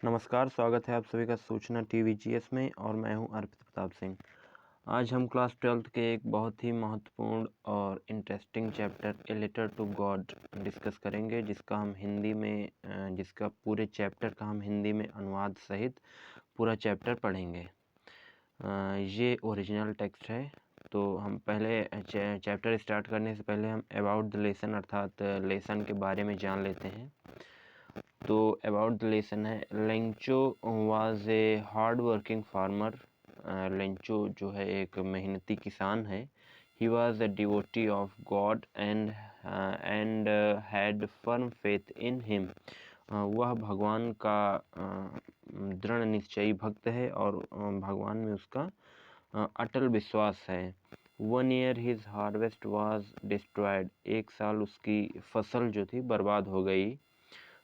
नमस्कार, स्वागत है आप सभी का सूचना टीवीजीएस में और मैं हूं अर्पित प्रताप सिंह। आज हम क्लास 12th के एक बहुत ही महत्वपूर्ण और interesting chapter a letter to God discuss करेंगे, जिसका पूरे चैप्टर का हम हिंदी में अनुवाद सहित पूरा चैप्टर पढ़ेंगे। ये ओरिजिनल टेक्स्ट है। तो हम पहले चैप्टर स्टार्ट करने से पहले हम अबाउट द लेसन अर्थात लेसन के बारे में जान लेते हैं। तो अबाउट द लेसन है, Lencho was a hard working farmer. Lencho जो है एक मेहनती किसान है। He was a devotee of God and had firm faith in him. वह भगवान का दृढ़ निश्चयी भक्त है और भगवान में उसका अटल विश्वास है। 1 year his harvest was destroyed. एक साल उसकी फसल जो थी बर्बाद हो गई।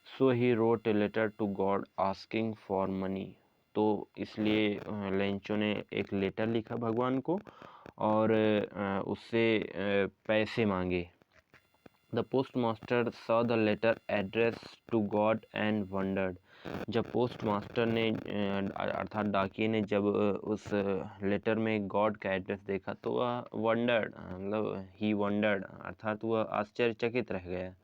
So he wrote a letter to God asking for money. तो इसलिए लेंचो ने एक लेटर लिखा भगवान को और उससे पैसे मांगे। The post master saw the letter address to God and wondered. जब पोस्ट मास्टर ने अर्थात डाकिये ने जब उस लेटर में गॉड का एड्रेस देखा तो वह वंडर्ड मतलब ही वंडर्ड अर्थात वह आश्चर्यचकित रह गया।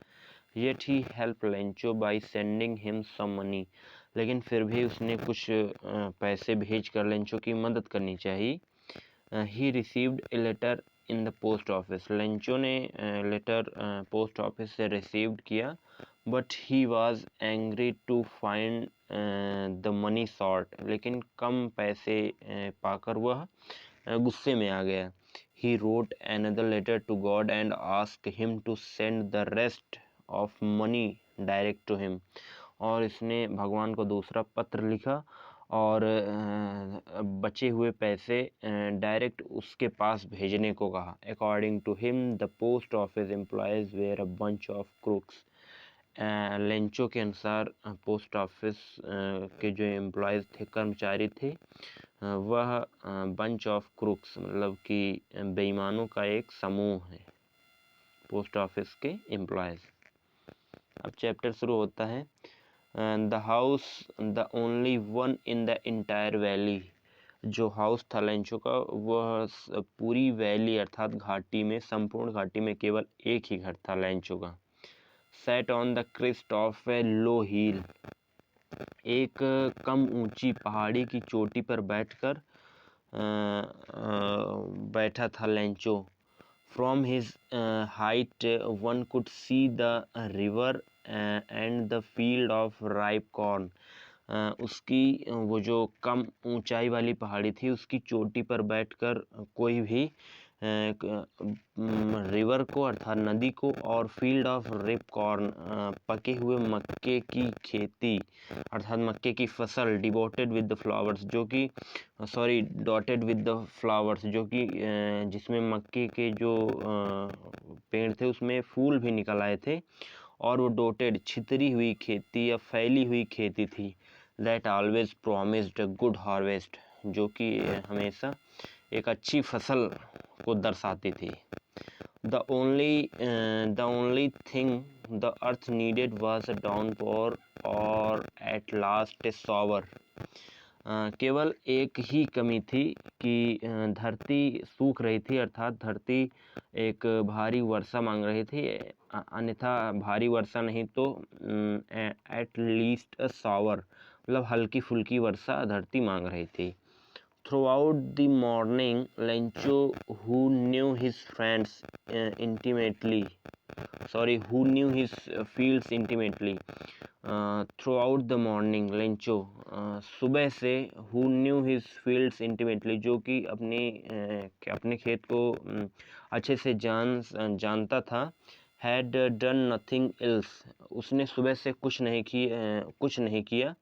Yet he helped Lencho by sending him some money। लेकिन फिर भी उसने कुछ पैसे भेज कर लेंचो की मदद करनी चाहिए। He received a letter in the post office। Lencho ने लेटर पोस्ट ऑफिस से रिसीव्ड किया। But he was angry to find the money short। लेकिन कम पैसे पाकर वह गुस्से में आ गया। He wrote another letter to God and asked him to send the rest of money direct to him. और इसने भगवान को दूसरा पत्र लिखा और बचे हुए पैसे डायरेक्ट उसके पास भेजने को कहा। According to him the post office employees were a bunch of crooks. Lencho के अनुसार पोस्ट ऑफिस के जो एम्प्लॉयज थे, कर्मचारी थे, वह बंच ऑफ क्रूक्स मतलब कि बेईमानों का एक समूह है, पोस्ट ऑफिस के एम्प्लॉयज। अब चैप्टर शुरू होता है। The house the only one in the entire valley. जो हाउस था लेंचो का वह पूरी वैली अर्थात घाटी में, संपूर्ण घाटी में केवल एक ही घर था लेंचो का। Set on the crest of a low hill. एक कम ऊंची पहाड़ी की चोटी पर बैठकर बैठा था Lencho. From his height one could see the river and the field of ripe corn। उसकी वो जो कम ऊंचाई वाली पहाड़ी थी उसकी चोटी पर बैठकर कोई भी रिवर को अर्थात नदी को और फील्ड ऑफ रिप कॉर्न पके हुए मक्के की खेती अर्थात मक्के की फसल डिवोटेड विद द फ्लावर्स जो कि डॉटेड विद द फ्लावर्स जो कि जिसमें मक्के के जो पेड़ थे उसमें फूल भी निकल आए थे और वो डॉटेड छितरी हुई खेती या फैली हुई खेती थी। That always promised a good harvest जो कि हमेशा एक अच्छी फसल को दर्शाती थी। The only thing the earth needed was a downpour और एट लास्ट ए शॉवर। केवल एक ही कमी थी कि धरती सूख रही थी अर्थात धरती एक भारी वर्षा मांग रही थी, अन्यथा भारी वर्षा नहीं तो एट लीस्ट अ शॉवर मतलब हल्की फुल्की वर्षा धरती मांग रही थी। Throughout the morning, Lencho, who knew his fields intimately, throughout the morning, Lencho, सुबह से who knew his fields intimately, जो कि अपने खेत को अच्छे से जानता था, had done nothing else, उसने सुबह से कुछ नहीं किया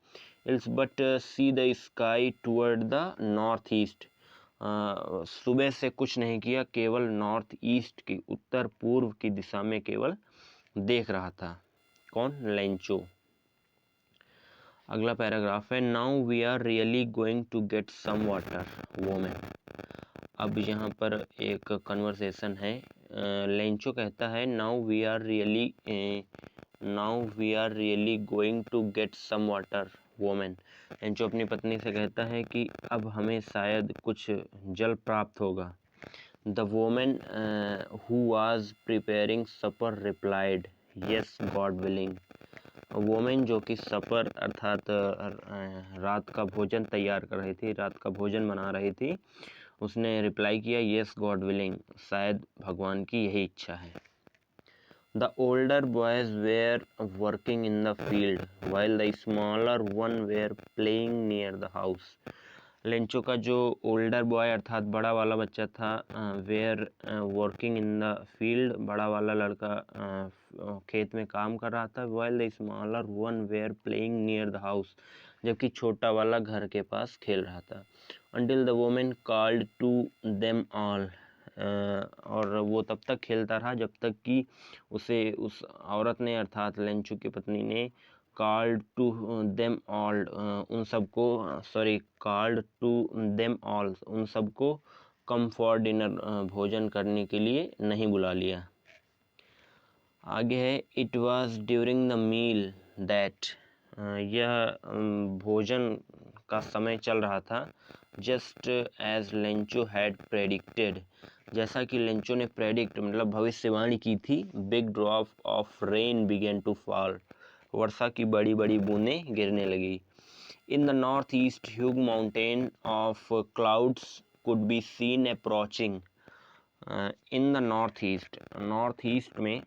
else but see the sky toward the north east। सुबह से कुछ नहीं किया, केवल नॉर्थ ईस्ट की उत्तर पूर्व की दिशा में केवल देख रहा था। कौन? लेंचो। अगला पैराग्राफ है now we are really going to get some water women. अब यहाँ पर एक कन्वर्सेशन है। लेंचो कहता है now we are really going to get some water women. Lencho अपनी पत्नी से कहता है कि अब हमें शायद कुछ जल प्राप्त होगा। The women who was preparing supper replied yes God willing. Women जो कि सपर अर्थात रात का भोजन तैयार कर रही थी, रात का भोजन बना रही थी, उसने रिप्लाई किया यस गॉड विलिंग, शायद भगवान की यही इच्छा है। The older boys were working in the field while the smaller one were playing near the house. Lencho का जो ओल्डर बॉय अर्थात बड़ा वाला बच्चा था were working in the field, बड़ा वाला लड़का खेत में काम कर रहा था। while the smaller one were playing near the house, जबकि छोटा वाला घर के पास खेल रहा था। until the woman called to them all, और वो तब तक खेलता रहा जब तक कि उसे उस औरत ने अर्थात लेंचू की पत्नी ने कॉल्ड टू देम ऑल, उन सबको कॉल्ड टू देम ऑल, उन सबको कम फॉर डिनर, भोजन करने के लिए नहीं बुला लिया। आगे है it was during the meal that, यह भोजन का समय चल रहा था। Just as Lencho had predicted, जैसा कि लेंचो ने प्रेडिक्ट मतलब भविष्यवाणी की थी। Big drop of rain began to fall, वर्षा की बड़ी बड़ी बूंदें गिरने लगी। In the north east huge mountain of clouds could be seen approaching. In the north east में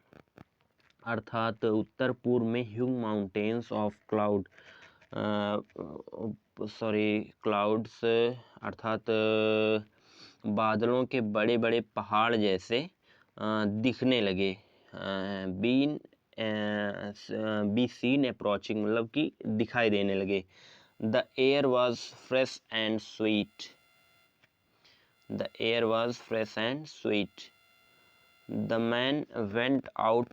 अर्थात उत्तर पूर्व में ह्यूग माउंटेन्स ऑफ क्लाउड्स अर्थात बादलों के बड़े बड़े पहाड़ जैसे दिखने लगे। बी सीन अप्रोचिंग मतलब कि दिखाई देने लगे। The air was fresh and sweet, the air was fresh and sweet. The man went out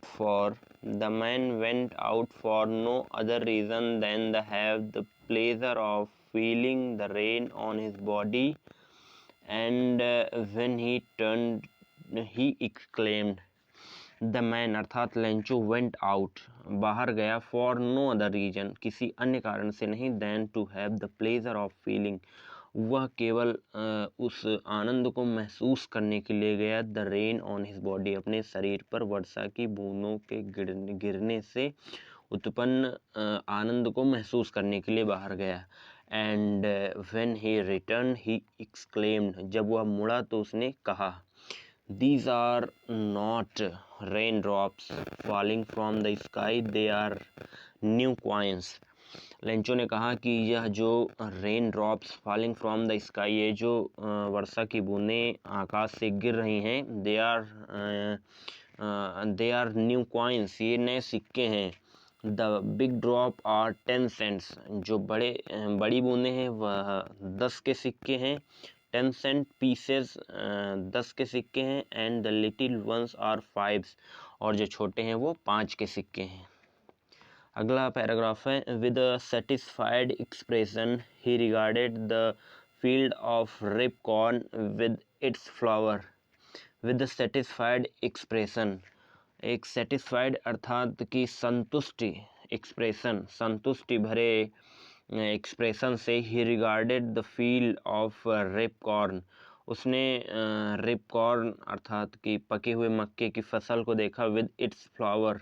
for no other reason than to have the pleasure of feeling the rain on his body, and when he turned he exclaimed, the man अर्थात Lencho went out, बाहर गया, for no other reason, किसी अन्य कारण से नहीं, than to have the pleasure of feeling, वह केवल उस आनंद को महसूस करने के लिए गया। The rain on his body, अपने शरीर पर वर्षा की बूंदों के गिरने से उत्पन्न आनंद को महसूस करने के लिए बाहर गया। And when he return he exclaimed, जब वह मुड़ा तो उसने कहा, these are not rain drops falling from the sky, they are new coins. Lencho ने कहा कि यह जो rain drops falling from the sky, ये जो वर्षा की बूंदें आकाश से गिर रही हैं, दे आर न्यू कॉइन्स, ये नए सिक्के हैं। The big drop are 10 cents, जो बड़ी बूंदें हैं वह 10 के सिक्के हैं। 10 सेंट पीसेस 10 के सिक्के हैं। And the little ones are 5, और जो छोटे हैं वो 5 के सिक्के हैं। अगला पैराग्राफ है, with a satisfied expression he regarded the field of ripe corn with its flower. With satisfied expression, एक सेटिस्फाइड अर्थात कि संतुष्टि, एक्सप्रेशन संतुष्टि भरे एक्सप्रेशन से he regarded the field of ripe corn, उसने रिप कॉर्न अर्थात कि पके हुए मक्के की फसल को देखा। विद इट्स फ्लावर,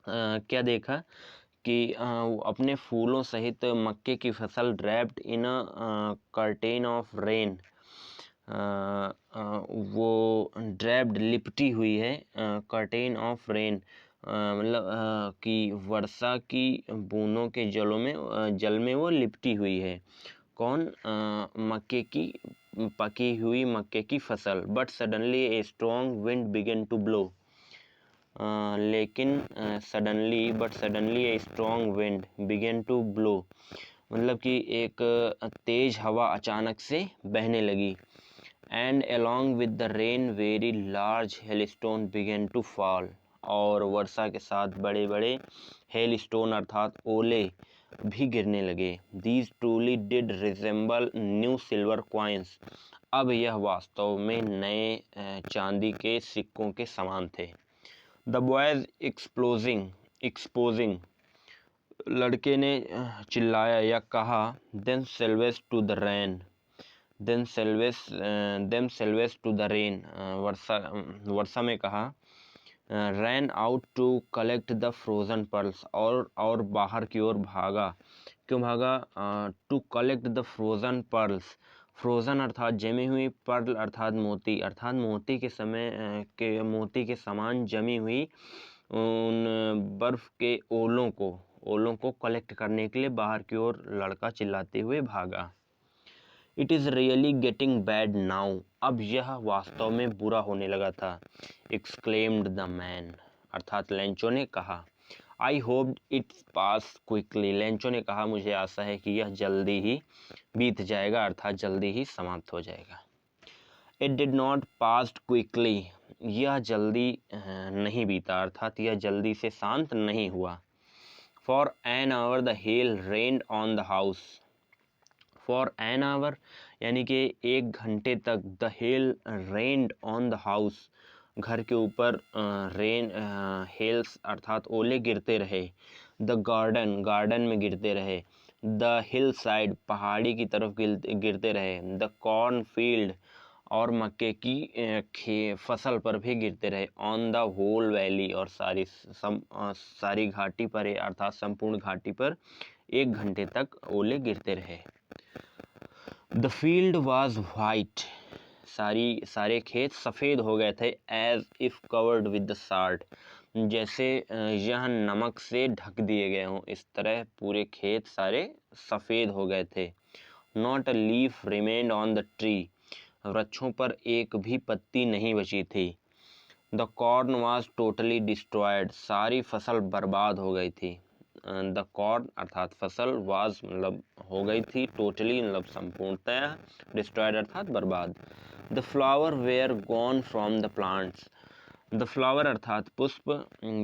क्या देखा कि अपने फूलों सहित मक्के की फसल draped in a curtain of rain, वो ड्रैप्ड लिपटी हुई है, कर्टेन ऑफ रेन मतलब कि वर्षा की बूंदों के जल में वो लिपटी हुई है। कौन? मक्के की, पकी हुई मक्के की फसल। But suddenly a strong wind began to blow, लेकिन suddenly a strong wind began to blow, मतलब कि एक तेज हवा अचानक से बहने लगी। And along with the rain very large hailstone began to fall, और वर्षा के साथ बड़े बड़े हेलस्टोन अर्थात ओले भी गिरने लगे। These truly did resemble new silver coins, अब यह वास्तव में नए चांदी के सिक्कों के समान थे। The boys exposing लड़के ने चिल्लाया या कहा, themselves to the rain, वर्षा में कहा, ran out to collect the frozen pearls, और बाहर की ओर भागा। क्यों भागा? To collect the frozen pearls, frozen अर्थात जमी हुई, पर्ल अर्थात मोती के समान जमी हुई उन बर्फ के ओलों को कलेक्ट करने के लिए बाहर की ओर लड़का चिल्लाते हुए भागा। It is really getting bad now, अब यह वास्तव में बुरा होने लगा था। एक्सक्लेम्ड द मैन, अर्थात लेंचो ने कहा। I hope it's pass quickly, Lencho ने कहा, मुझे आशा है कि यह जल्दी ही बीत जाएगा, अर्थात जल्दी ही समाप्त हो जाएगा। It did not past quickly, यह जल्दी नहीं बीता, अर्थात यह जल्दी से शांत नहीं हुआ। For an hour the hell rained on the house, for an hour यानी कि 1 घंटे तक, the hell rained on the house, घर के ऊपर हेल्स अर्थात ओले गिरते रहे। द गार्डन में गिरते रहे। द हिल साइड, पहाड़ी की तरफ गिरते रहे। द कॉर्न फील्ड, और मक्के की फसल पर भी गिरते रहे। ऑन द होल वैली, और सारी घाटी पर अर्थात संपूर्ण घाटी पर 1 घंटे तक ओले गिरते रहे। द फील्ड वॉज वाइट, सारे खेत सफ़ेद हो गए थे। As if covered with the salt, जैसे यह नमक से ढक दिए गए हों, इस तरह पूरे खेत सारे सफ़ेद हो गए थे। Not a leaf remained on the tree, वृक्षों पर एक भी पत्ती नहीं बची थी। The corn was totally destroyed, सारी फसल बर्बाद हो गई थी। द कॉर्न अर्थात फसल, वाज मतलब हो गई थी, टोटली मतलब संपूर्णतया, डिस्ट्रॉयड अर्थात बर्बाद। The flower were gone from the plants, the flower अर्थात पुष्प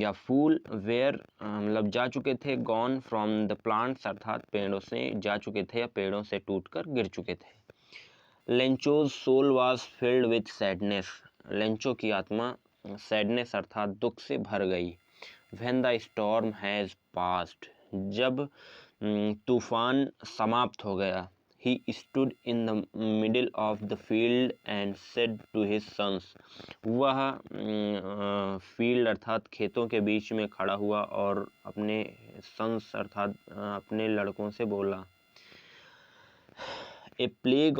या फूल, वेयर मतलब जा चुके थे, गॉन फ्रॉम द प्लांट्स अर्थात पेड़ों से जा चुके थे या पेड़ों से टूटकर गिर चुके थे। Lencho's soul was filled with sadness, Lencho की आत्मा सैडनेस अर्थात दुख से भर गई। When the storm has passed, जब तूफान समाप्त हो गया। He stood in the middle of the field and said to his sons, वह फील्ड अर्थात खेतों के बीच में खड़ा हुआ और अपने सन्स अर्थात अपने लड़कों से बोला। A plague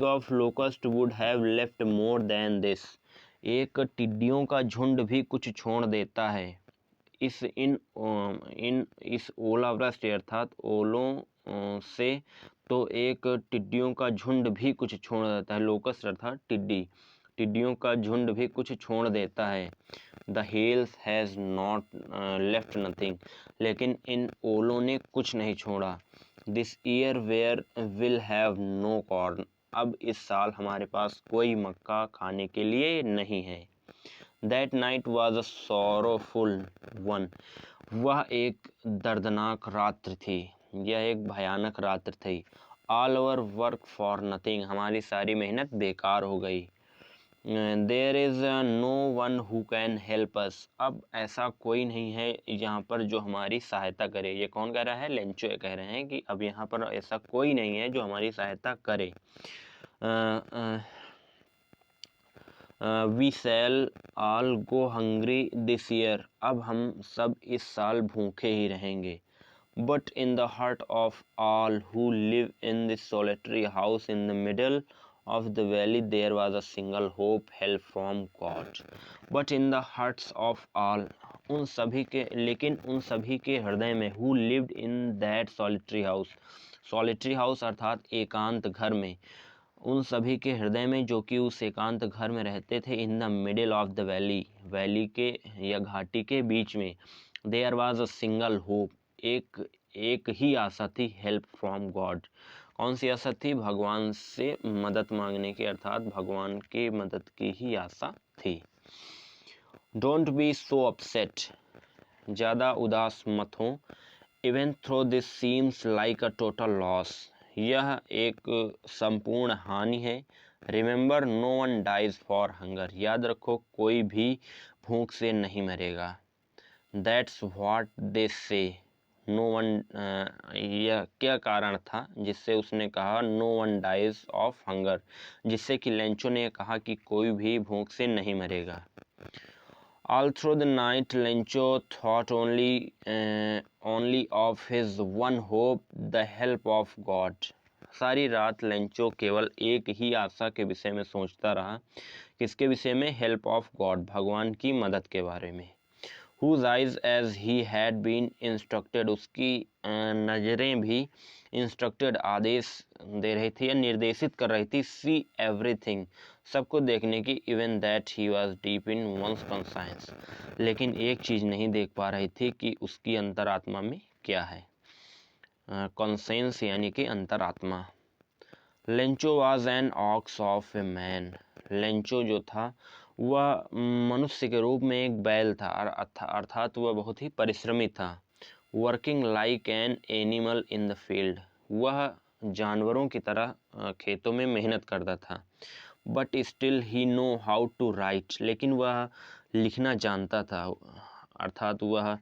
of locust would have left more than this, एक टिड्डियों का झुंड भी कुछ छोड़ देता है। इस ओलावृष्टि अर्थात ओलों से तो एक टिड्डियों का झुंड भी कुछ छोड़ देता है। लोकस्ट अर्थात टिड्डियों का झुंड भी कुछ छोड़ देता है। The hails has not left nothing, लेकिन इन ओलों ने कुछ नहीं छोड़ा। This year where will have no corn, अब इस साल हमारे पास कोई मक्का खाने के लिए नहीं है। That night was a sorrowful one, वह एक दर्दनाक रात्र थी, यह एक भयानक रात्र थी। All over work for nothing, हमारी सारी मेहनत बेकार हो गई। There is no one who can help us, अब ऐसा कोई नहीं है यहाँ पर जो हमारी सहायता करे। ये कौन कह रहा है? लेंचो कह रहे हैं कि अब यहाँ पर ऐसा कोई नहीं है जो हमारी सहायता करे। We shall all go hungry this year, अब हम सब इस साल भूखे ही रहेंगे। But in the heart of all who live in this solitary house in the middle of the valley there was a single hope, help from God. But in the hearts of all, लेकिन उन सभी के हृदय में, who lived in that solitary house अर्थात एकांत घर में, उन सभी के हृदय में जो कि उस एकांत घर में रहते थे। In the middle of the valley के या घाटी के बीच में, there was a single hope, एक ही आशा थी, हेल्प फ्रॉम गॉड। कौन सी आशा थी? भगवान से मदद मांगने की, अर्थात भगवान की मदद की ही आशा थी। डोंट बी सो अपसेट, ज़्यादा उदास मत हो। Even though this seems like a total loss, यह एक संपूर्ण हानि है। Remember no one dies for hunger, याद रखो कोई भी भूख से नहीं मरेगा। दैट्स व्हाट दे से नो वन, यह क्या कारण था जिससे उसने कहा no one dies of hunger, जिससे कि लेंचो ने कहा कि कोई भी भूख से नहीं मरेगा। All through the night, Lencho thought only of his one hope, the help of God. सारी रात लेंचो केवल एक ही आशा के विषय में सोचता रहा। किसके विषय में? हेल्प ऑफ गॉड, भगवान की मदद के बारे में। Whose eyes as he had been instructed, उसकी नज़रें भी इंस्ट्रक्टेड, आदेश दे रही थी या निर्देशित कर रही थी, सी एवरीथिंग, सबको देखने की, even that he was deep in one's conscience, लेकिन एक चीज़ नहीं देख पा रही थी कि उसकी अंतरात्मा में क्या है। कॉन्सेंस यानी कि अंतरात्मा। Lencho was an ox of a man, Lencho जो था वह मनुष्य के रूप में एक बैल था, अर्थात वह बहुत ही परिश्रमी था। Working like an animal in the field, वह जानवरों की तरह खेतों में मेहनत करता था। But still he know how to write, लेकिन वह लिखना जानता था, अर्थात वह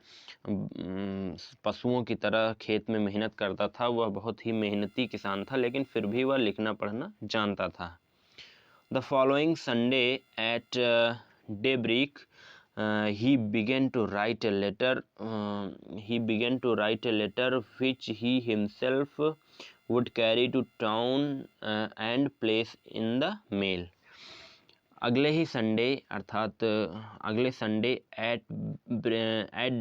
पशुओं की तरह खेत में मेहनत करता था। वह बहुत ही मेहनती किसान था, लेकिन फिर भी वह लिखना पढ़ना जानता था। The following Sunday at daybreak, he began to write a letter. Which he himself would carry to town and place in the mail. अगले ही संडे अर्थात अगले संडे एट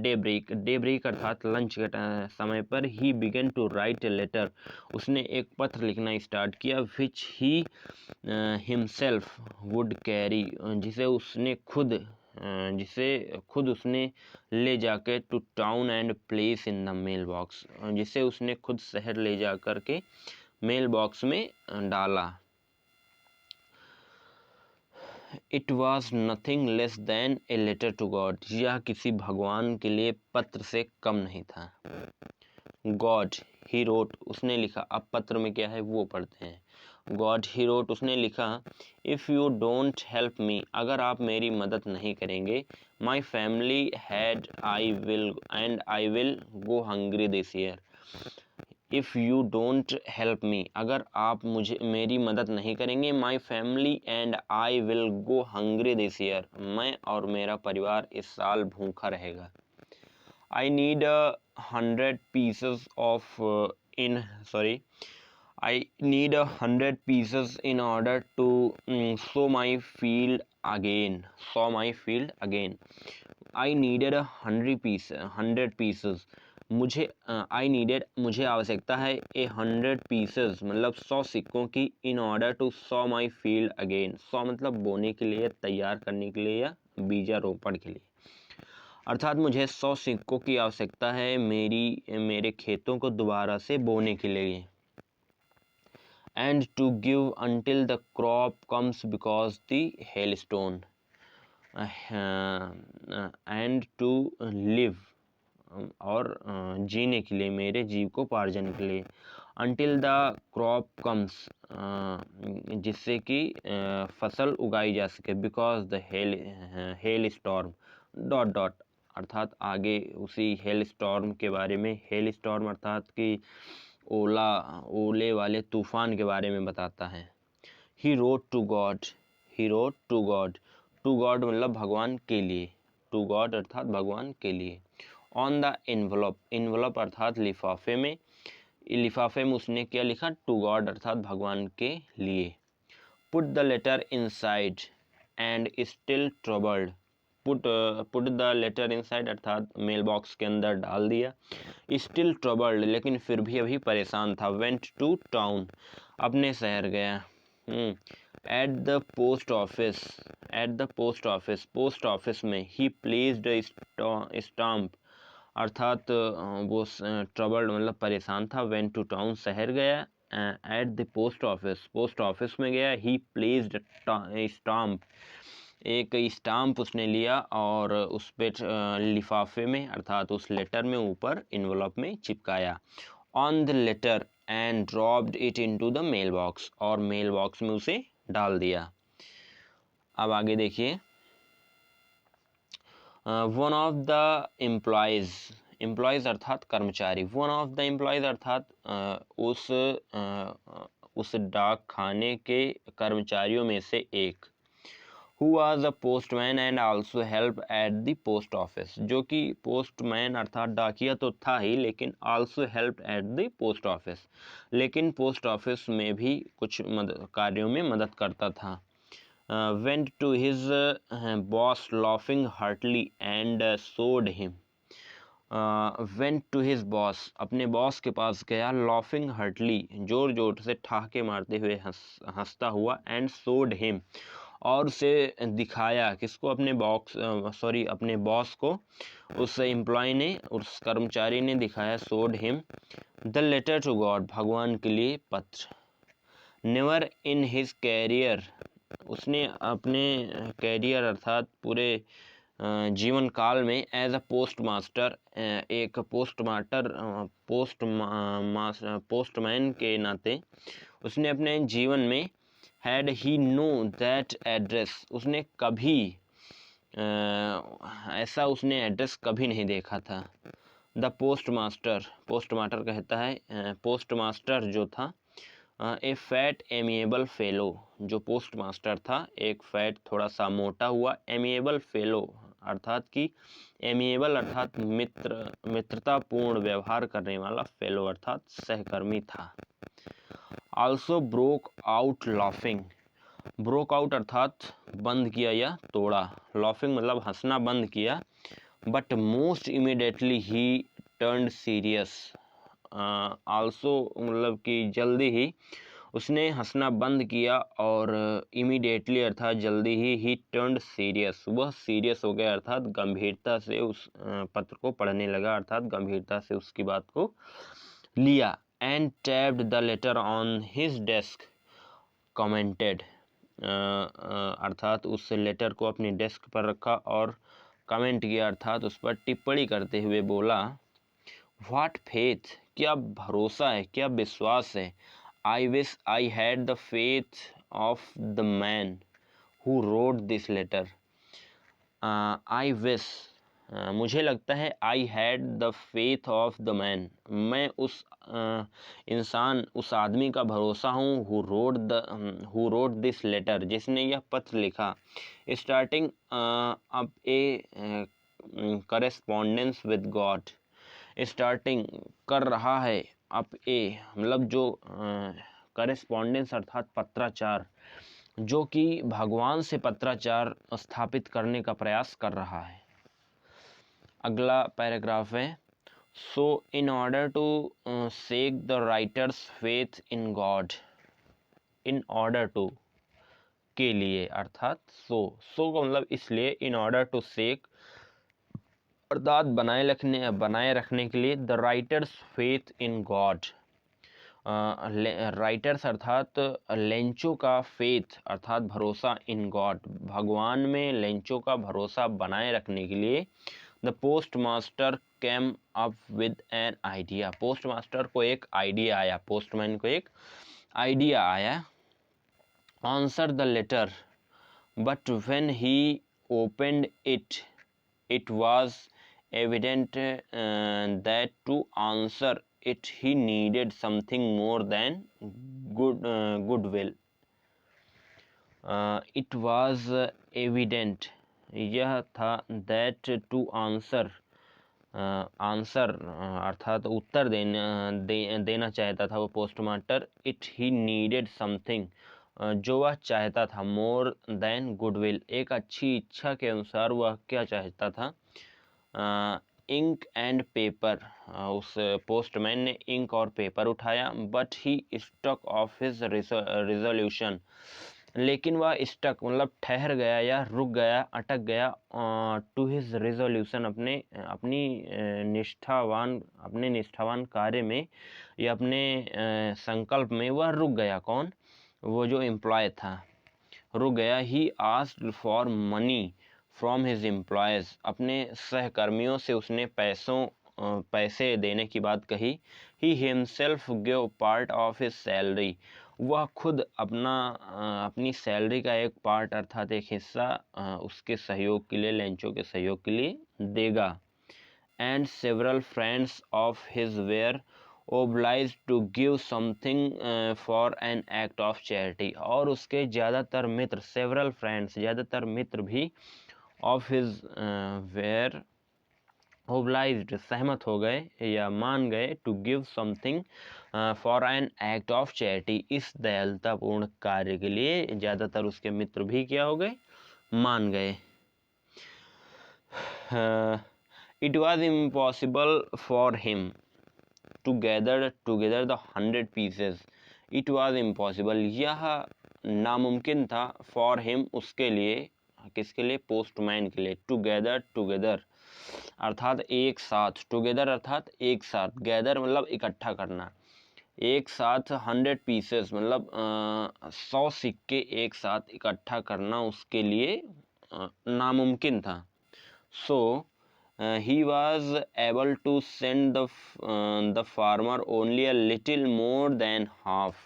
डेब्रेक अर्थात लंच के समय पर he began to write a letter, उसने एक पत्र लिखना स्टार्ट किया, which he himself would carry, जिसे खुद उसने ले जाकर to town and place in the mail box, जिसे उसने खुद शहर ले जाकर के मेल बॉक्स में डाला। It was nothing less than a letter to God, यह किसी भगवान के लिए पत्र से कम नहीं था। गॉड ही रोट, उसने लिखा। अब पत्र में क्या है वो पढ़ते हैं। गॉड ही रोट, उसने लिखा, if you don't help me, अगर आप मेरी मदद नहीं करेंगे, my family had I will go hungry this year. If you don't help me, अगर आप मेरी मदद नहीं करेंगे, my family and I will go hungry this year, मैं और मेरा परिवार इस साल भूखा रहेगा। I need 100 pieces in order to sow my field again. I needed 100 pieces. मुझे आवश्यकता है 100 pieces मतलब 100 सिक्कों की, in order to sow my field again. sow मतलब बोने के लिए, तैयार करने के लिए या बीजारोपण के लिए, अर्थात मुझे 100 सिक्कों की आवश्यकता है मेरे खेतों को दोबारा से बोने के लिए। And to give until the crop comes because the hailstone, and to live, और जीने के लिए, मेरे जीविकोपार्जन के लिए। until the crop comes, जिससे कि फसल उगाई जा सके, because the hail storm ... अर्थात आगे उसी हेल स्टॉर्म के बारे में, हेल स्टॉर्म अर्थात कि ओले वाले तूफान के बारे में बताता है। ही रोट टू गॉड मतलब भगवान के लिए, टू गॉड अर्थात भगवान के लिए। ऑन द एनवलप अर्थात लिफाफे में उसने क्या लिखा? टू गॉड अर्थात भगवान के लिए। Put the letter inside and still troubled, put the letter inside अर्थात मेल बॉक्स के अंदर डाल दिया। स्टिल ट्रबल्ड लेकिन फिर भी अभी परेशान था। वेंट टू टाउन अपने शहर गया। एट द पोस्ट ऑफिस में ही प्लेस्ड स्टाम्प अर्थात वो ट्रबल्ड मतलब परेशान था। वेंट टू टाउन शहर गया। एट द पोस्ट ऑफिस में गया। ही प्लेस्ड स्टाम्प एक स्टाम्प उसने लिया और उस पे लिफाफे में अर्थात उस लेटर में ऊपर इन्वलप में चिपकाया। On the letter and dropped it into the mail box, और मेल बॉक्स में उसे डाल दिया। अब आगे देखिए। वन ऑफ द एम्प्लॉयज़ अर्थात कर्मचारी, वन ऑफ द एम्प्लॉयज़ अर्थात उस डाक खाने के कर्मचारियों में से एक, who was a postman and also helped at the post office, जो कि पोस्टमैन अर्थात डाकिया तो था ही लेकिन also helped at the post office, लेकिन पोस्ट ऑफिस में भी कुछ कार्यों में मदद करता था. Went to his boss laughing heartily and showed him. Went to his boss, अपने बॉस के पास गया, लॉफिंग हर्टली, जोर जोर से ठहाके मारते हुए हंसता हुआ, एंड सोड हिम, और उसे दिखाया, किसको, अपने बॉस को, उस एम्प्लॉय ने, उस कर्मचारी ने दिखाया, showed him the letter to God, भगवान के लिए पत्र. नेवर इन हिज कैरियर, उसने अपने कैरियर अर्थात पूरे जीवन काल में एज अ पोस्ट मास्टर, एक पोस्टमैन के नाते उसने अपने जीवन में had he know that address, उसने कभी ऐसा उसने एड्रेस कभी नहीं देखा था. द पोस्टमास्टर कहता है, पोस्टमास्टर जो था, ए फैट एमिएबल फेलो, जो पोस्ट मास्टर था एक फैट थोड़ा सा मोटा हुआ, एमिएबल फेलो अर्थात कि एमिएबल अर्थात मित्रतापूर्ण व्यवहार करने वाला, फेलो अर्थात सहकर्मी था. Also broke out laughing, broke out अर्थात बंद किया या तोड़ा, लाफिंग मतलब हंसना बंद किया. But most immediately he turned serious, also मतलब कि जल्दी ही उसने हंसना बंद किया, और इमीडिएटली अर्थात जल्दी ही टर्न्ड सीरियस, वह सीरियस हो गया अर्थात गंभीरता से उस पत्र को पढ़ने लगा, अर्थात गंभीरता से उसकी बात को लिया. And tapped the later on his desk, commented, अर्थात उस लेटर को अपनी डेस्क पर रखा और कमेंट किया, अर्थात उस पर टिप्पणी करते हुए बोला, व्हाट फेथ, क्या भरोसा है, क्या विश्वास है. I wish I had the faith of the man who wrote this letter. I wish, मुझे लगता है, I had the faith of the man, मैं उस इंसान, उस आदमी का भरोसा हूँ, हु रोड दिस लेटर, जिसने यह पत्र लिखा. Starting up A correspondence with God, starting कर रहा है, अप ए मतलब जो करेस्पॉन्डेंस अर्थात पत्राचार, जो कि भगवान से पत्राचार स्थापित करने का प्रयास कर रहा है. अगला पैराग्राफ है, so in order to seek the writer's faith in God, in order to के लिए अर्थात सो का मतलब इसलिए, इन ऑर्डर टू सेक अर्थात बनाए रखने के लिए, the writer's faith in God, writers अर्थात लेंचो का फेथ अर्थात भरोसा, इन गॉड भगवान में लेंचो का भरोसा बनाए रखने के लिए. The post master came up with an idea, post master को एक आइडिया आया, पोस्टमैन को एक आइडिया आया. Answer the letter, but when he opened it, it was evident that to answer it he needed something more than goodwill. It was evident, यह था, that to answer, answer अर्थात उत्तर देना चाहता था वो postmaster. It he needed something, जो वह चाहता था, मोर देन गुडविल, एक अच्छी इच्छा के अनुसार वह क्या चाहता था, इंक एंड पेपर, उस पोस्टमैन ने इंक और पेपर उठाया. But he stuck of his resolution, लेकिन वह स्टक मतलब ठहर गया या रुक गया, अटक गया, टू हिज रिजोल्यूशन, अपने निष्ठावान कार्य में या अपने संकल्प में वह रुक गया. कौन, वो जो एम्प्लॉय था, रुक गया. He asked for money from his employees, अपने सहकर्मियों से उसने पैसे देने की बात कही. He himself give part of his salary, वह खुद अपनी सैलरी का एक पार्ट अर्थात एक हिस्सा उसके सहयोग के लिए, लेंचो के सहयोग के लिए देगा। And several friends of his were obliged to give something for an act of charity, और उसके ज़्यादातर मित्र, several friends, ज़्यादातर मित्र भी of his were obliged, सहमत हो गए या मान गए, to give something for an act of charity, इस दयालुतापूर्ण कार्य के लिए ज़्यादातर उसके मित्र भी क्या हो गए, मान गए। It was impossible for him to gather together the 100 pieces. It was impossible, यह नामुमकिन था, for him, उसके लिए, किसके लिए, पोस्टमैन के लिए, to gather together अर्थात एक साथ, together अर्थात एक साथ, gather मतलब इकट्ठा करना, एक साथ 100 pieces मतलब 100 सिक्के एक साथ इकट्ठा करना उसके लिए नामुमकिन था। So he was able to send the farmer only a little more than half.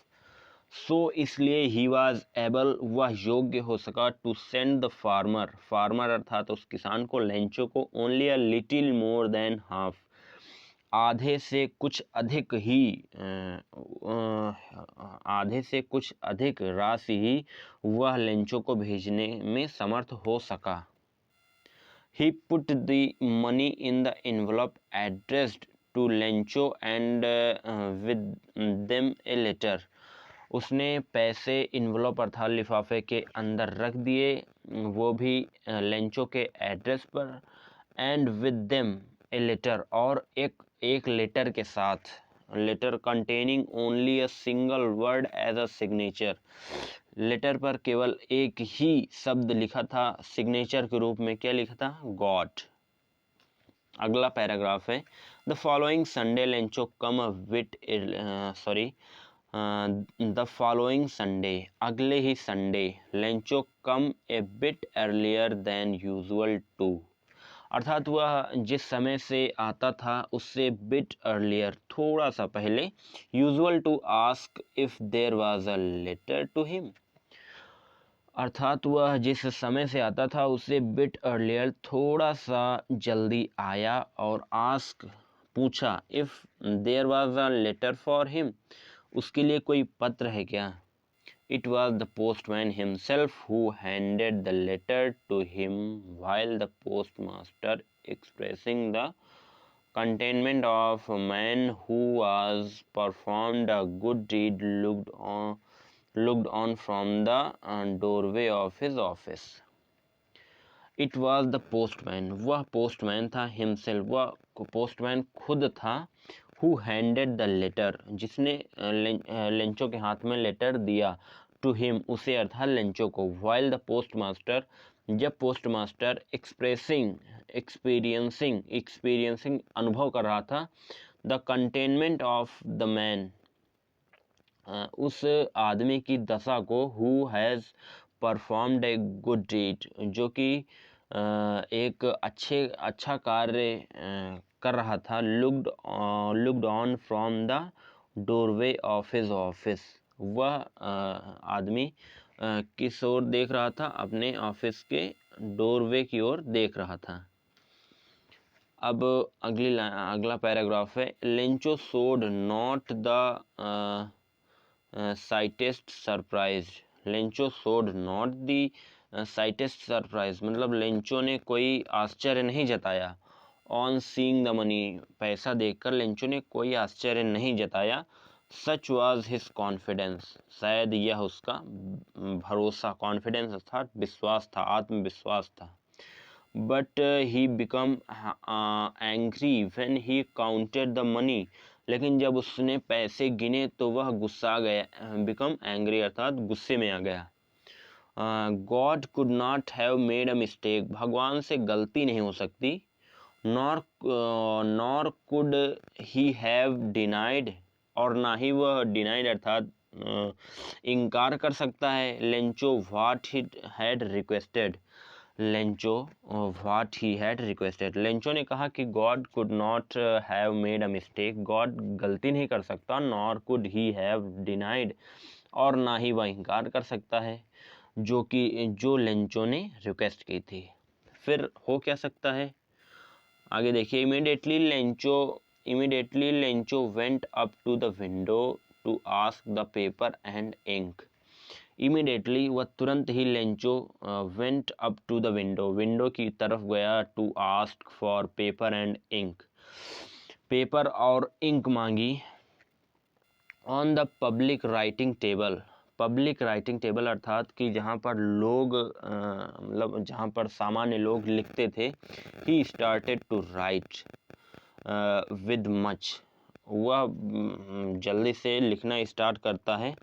So इसलिए he was able, वह योग्य हो सका, to send the farmer, farmer अर्थात उस किसान को, लेंचो को, only a little more than half, आधे से कुछ अधिक ही, आधे से कुछ अधिक राशि ही वह लेंचो को भेजने में समर्थ हो सका। He put the money in the envelope addressed to Lencho and with them a letter. उसने पैसे इन्वलॉप अर्थात लिफाफे के अंदर रख दिए, वो भी लेंचो के एड्रेस पर, and with them a letter, और एक लेटर के साथ, letter containing only a single word as a signature, letter पर केवल एक ही शब्द लिखा था सिग्नेचर के रूप में, क्या लिखा था, गॉड। अगला पैराग्राफ है, the following Sunday Lencho come a bit, the following Sunday, अगले ही Sunday, Lencho come a bit earlier than usual to, अर्थात वह जिस समय से आता था उससे बिट अर्लियर, थोड़ा सा पहले, usual to ask if there was a letter to him, अर्थात वह जिस समय से आता था उससे बिट अर्लियर, थोड़ा सा जल्दी आया, और आस्क, पूछा, if there was a letter for him, उसके लिए कोई पत्र है क्या। It was the postman himself who handed the letter to him, while the postmaster, expressing the contentment of a man who was performed a good deed, looked on from the doorway of his office. It was the postman, वह postman था, himself, वह postman खुद था, who handed the letter, जिसने Lencho के हाथ में letter दिया, to him, उसे अर्थात लेंचो को, while the postmaster, जब पोस्टमास्टर, experiencing अनुभव कर रहा था, the contentment of the man, उस आदमी की दशा को, who has performed a good deed, जो कि एक अच्छा कार्य कर रहा था, looked on from the doorway of his office, वह आदमी किस ओर देख रहा था, अपने ऑफिस के डोरवे की ओर देख रहा था। अब अगला पैराग्राफ है, Lencho showed not the slightest surprise, Lencho showed not the slightest surprise, मतलब लेंचो ने कोई आश्चर्य नहीं जताया, ऑन सीइंग द मनी, पैसा देखकर लेंचो ने कोई आश्चर्य नहीं जताया, सच वाज हिज कॉन्फिडेंस, शायद यह उसका भरोसा, कॉन्फिडेंस अर्थात विश्वास था, आत्मविश्वास था। But he become angry when he counted the money, लेकिन जब उसने पैसे गिने तो वह गुस्सा गया, बिकम एंग्री अर्थात गुस्से में आ गया। God could not have made a mistake, भगवान से गलती नहीं हो सकती, nor could he have denied, और ना ही वह डिनाइड अर्थात इनकार कर सकता है, Lencho what he had requested, Lencho what he had requested, Lencho ने कहा कि God could not have made a mistake, God गलती नहीं कर सकता, nor could he have denied, और ना ही वह इनकार कर सकता है जो लेंचो ने रिक्वेस्ट की थी। फिर हो क्या सकता है, आगे देखिए। Immediately Lencho went up to the window to ask the paper and ink. Immediately वह तुरंत ही Lencho went up to the window की तरफ गया to ask for paper and ink, paper और इंक मांगी। On the public writing table अर्थात कि जहाँ पर लोग मतलब जहाँ पर सामान्य लोग लिखते थे। He started to write with much, वह जल्दी से लिखना स्टार्ट करता है।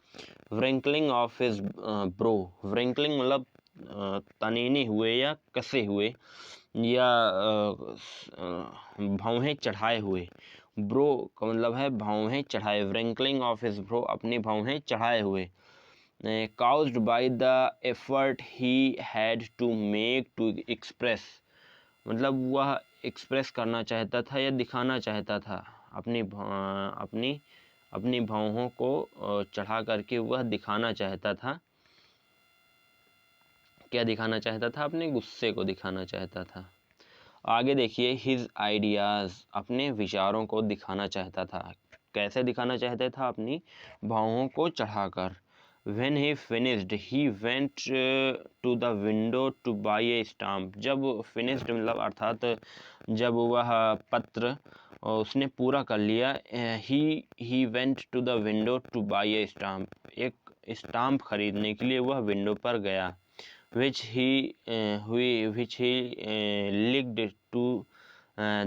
Wrinkling of his brow, wrinkling मतलब तनीने हुए या कसे हुए या भौहें चढ़ाए हुए। ब्रो का मतलब है भौहें चढ़ाए, व्रिंकलिंग ऑफ हिज ब्रो अपनी भौहें चढ़ाए हुए। caused by the effort he had to make to express, मतलब वह एक्सप्रेस करना चाहता था या दिखाना चाहता था अपनी भौहों को चढ़ा करके वह दिखाना चाहता था। क्या दिखाना चाहता था? अपने गुस्से को दिखाना चाहता था। आगे देखिए, हिज आइडियाज़, अपने विचारों को दिखाना चाहता था। कैसे दिखाना चाहता था? अपनी भौहों को चढ़ाकर। When he finished, he went to the window to buy a stamp. जब finished मतलब अर्थात जब वह पत्र उसने पूरा कर लिया, he went to the window to buy a stamp. एक स्टाम्प खरीदने के लिए वह विंडो पर गया। which he licked to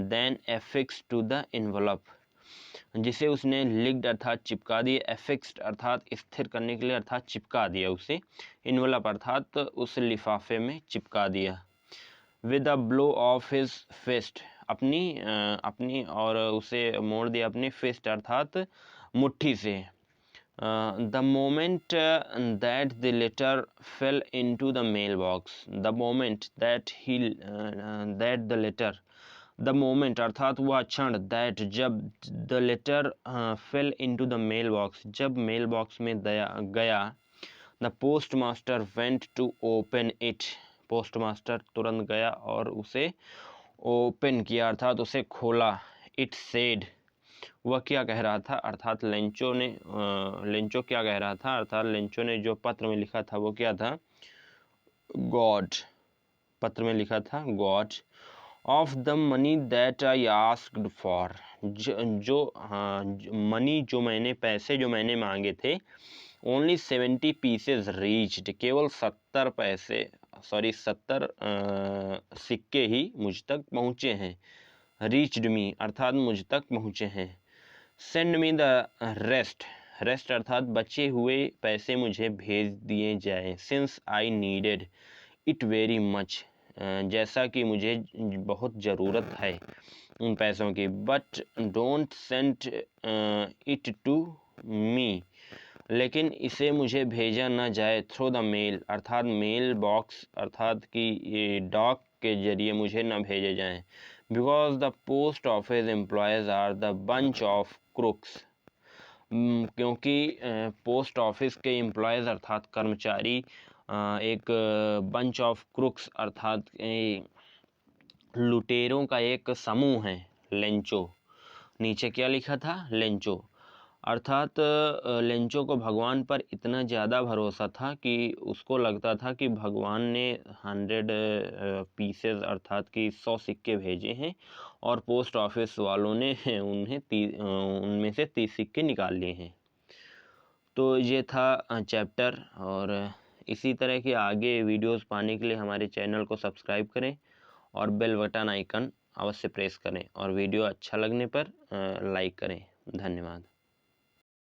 then affixed to the envelope, जिसे उसने लिक्ड अर्थात चिपका दिया, एफिक्स्ड अर्थात स्थिर करने के लिए अर्थात चिपका दिया उसे, इनवलप अर्थात उस लिफाफे में चिपका दिया। With a blow of his fist, अपनी और उसे मोड़ दिया अपनी फिस्ट अर्थात मुट्ठी से। The moment that the letter fell into the mail box, the moment that the letter, the moment अर्थात वह क्षण, दैट जब, the letter fell into the mail box जब मेल बॉक्स में गया। The post master went to open it, post master तुरंत गया और उसे ओपन किया अर्थात उसे खोला। इट सेड, वह क्या कह रहा था? अर्थात लेंचो क्या कह रहा था? अर्थात लेंचो ने जो पत्र में लिखा था वो क्या था? गॉड, पत्र में लिखा था God of the money that I asked for, money जो मैंने पैसे जो मैंने मांगे थे। ओनली 70 पीसेज रीच्ड, केवल 70 पैसे 70 सिक्के ही मुझ तक पहुँचे हैं। रीच्ड मी अर्थात मुझ तक पहुँचे हैं। सेंड मी द रेस्ट अर्थात बचे हुए पैसे मुझे भेज दिए जाए। Since I needed it very much, जैसा कि मुझे बहुत ज़रूरत है उन पैसों की। But don't send it to me, लेकिन इसे मुझे भेजा न जाए। थ्रू द मेल अर्थात मेल बॉक्स अर्थात कि ये डॉक के जरिए मुझे न भेजे जाएं। Because the post office employees are the bunch of crooks, क्योंकि पोस्ट ऑफिस के एम्प्लॉयज़ अर्थात कर्मचारी एक बंच ऑफ क्रुक्स अर्थात लुटेरों का एक समूह है। लेंचो, नीचे क्या लिखा था? लेंचो अर्थात लेंचो को भगवान पर इतना ज़्यादा भरोसा था कि उसको लगता था कि भगवान ने 100 पीसेस अर्थात कि 100 सिक्के भेजे हैं और पोस्ट ऑफिस वालों ने उनमें से 30 सिक्के निकाल लिए हैं। तो ये था चैप्टर, और इसी तरह के आगे वीडियोस पाने के लिए हमारे चैनल को सब्सक्राइब करें और बेल बटन आइकन अवश्य प्रेस करें, और वीडियो अच्छा लगने पर लाइक करें। धन्यवाद।